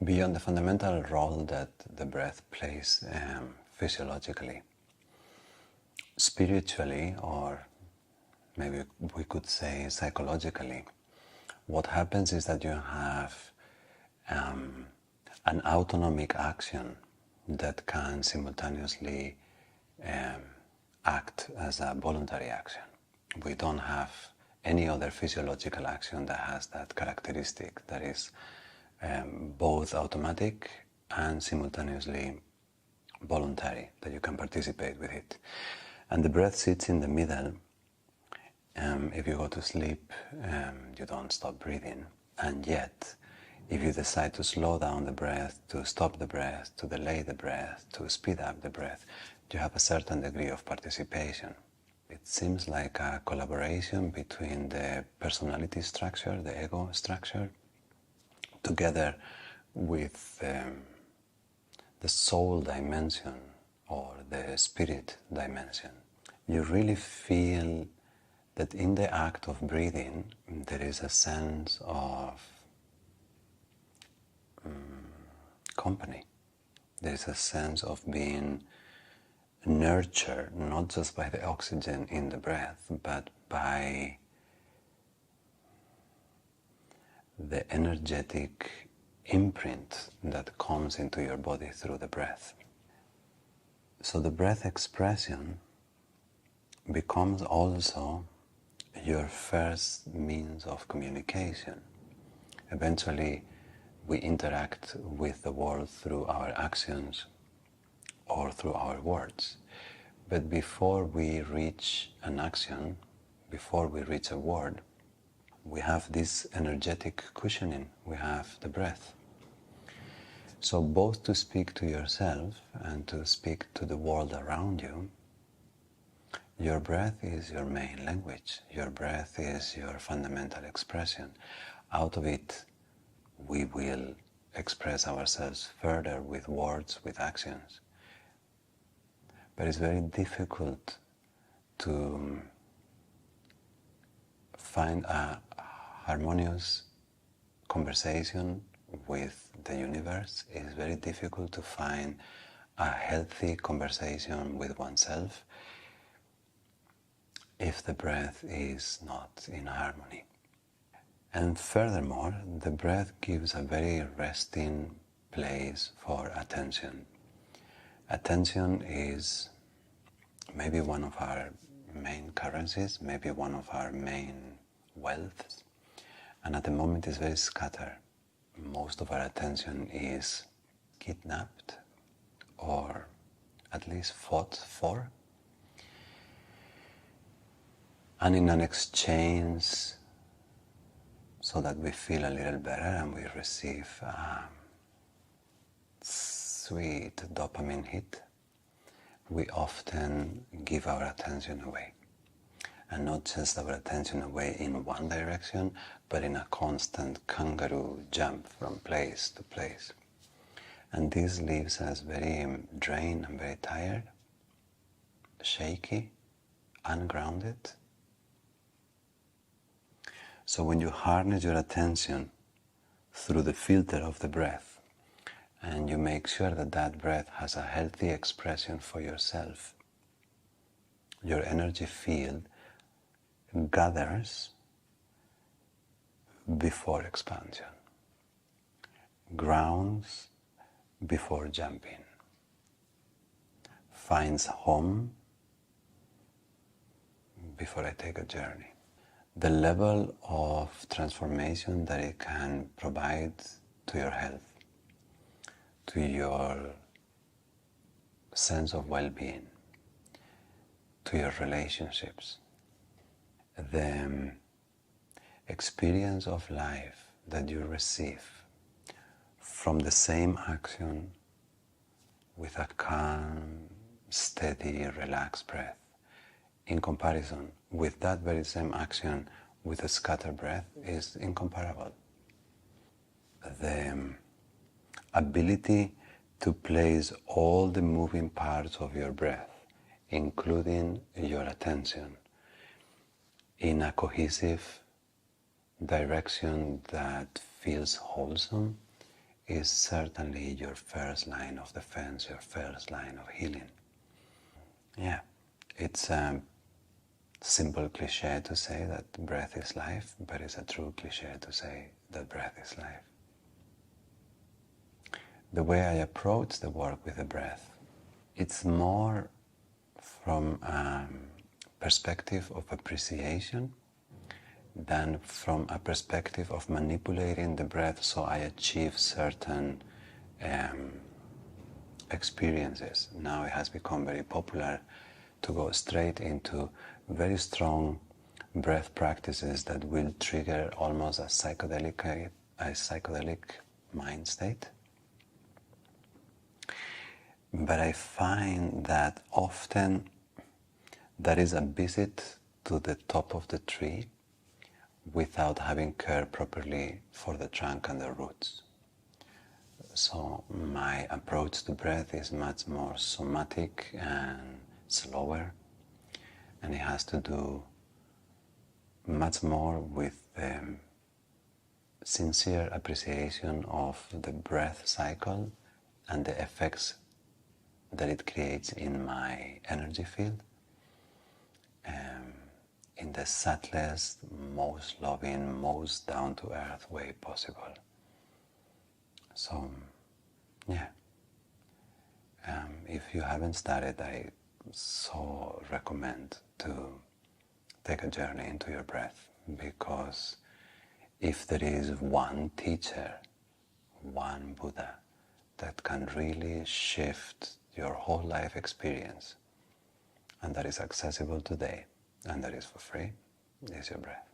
Beyond the fundamental role that the breath plays physiologically, spiritually, or maybe we could say psychologically, what happens is that you have an autonomic action that can simultaneously act as a voluntary action. We don't have any other physiological action that has that characteristic, that is both automatic and simultaneously voluntary, that you can participate with it. And the breath sits in the middle. If you go to sleep, you don't stop breathing, and yet if you decide to slow down the breath, to stop the breath, to delay the breath, to speed up the breath, you have a certain degree of participation. It seems like a collaboration between the personality structure, the ego structure, together with the soul dimension or the spirit dimension. You really feel that in the act of breathing there is a sense of company. There is a sense of being nurtured, not just by the oxygen in the breath, but by the energetic imprint that comes into your body through the breath. So the breath expression becomes also your first means of communication. Eventually, we interact with the world through our actions or through our words. But before we reach an action, before we reach a word, we have this energetic cushioning, we have the breath. So both to speak to yourself and to speak to the world around you, your breath is your main language. Your breath is your fundamental expression. Out of it, we will express ourselves further with words, with actions. But it's very difficult to find a harmonious conversation with the universe. It is very difficult to find a healthy conversation with oneself if the breath is not in harmony. And furthermore, the breath gives a very resting place for attention. Attention is maybe one of our main currencies, maybe one of our main wealths, and at the moment is very scattered. Most of our attention is kidnapped or at least fought for. And in an exchange so that we feel a little better and we receive a sweet dopamine hit, we often give our attention away. And not just our attention away in one direction, but in a constant kangaroo jump from place to place. And this leaves us very drained and very tired, shaky, ungrounded. So when you harness your attention through the filter of the breath, and you make sure that that breath has a healthy expression for yourself, your energy field gathers before expansion, grounds before jumping, finds home before I take a journey. The level of transformation that it can provide to your health, to your sense of well-being, to your relationships, the experience of life that you receive from the same action with a calm, steady, relaxed breath, in comparison with that very same action with a scattered breath, is incomparable. The ability to place all the moving parts of your breath, including your attention, in a cohesive direction that feels wholesome, is certainly your first line of defense, your first line of healing. Yeah, it's a simple cliche to say that breath is life, but it's a true cliche to say that breath is life. The way I approach the work with the breath, it's more from a perspective of appreciation than from a perspective of manipulating the breath so I achieve certain experiences. Now it has become very popular to go straight into very strong breath practices that will trigger almost a psychedelic mind state. But I find that often that is a visit to the top of the tree without having cared properly for the trunk and the roots. So my approach to breath is much more somatic and slower, and it has to do much more with the sincere appreciation of the breath cycle and the effects that it creates in my energy field, in the subtlest, most loving, most down-to-earth way possible. So, yeah. If you haven't started, I so recommend to take a journey into your breath, because if there is one teacher, one Buddha that can really shift your whole life experience, and that is accessible today, and that is for free, is your breath.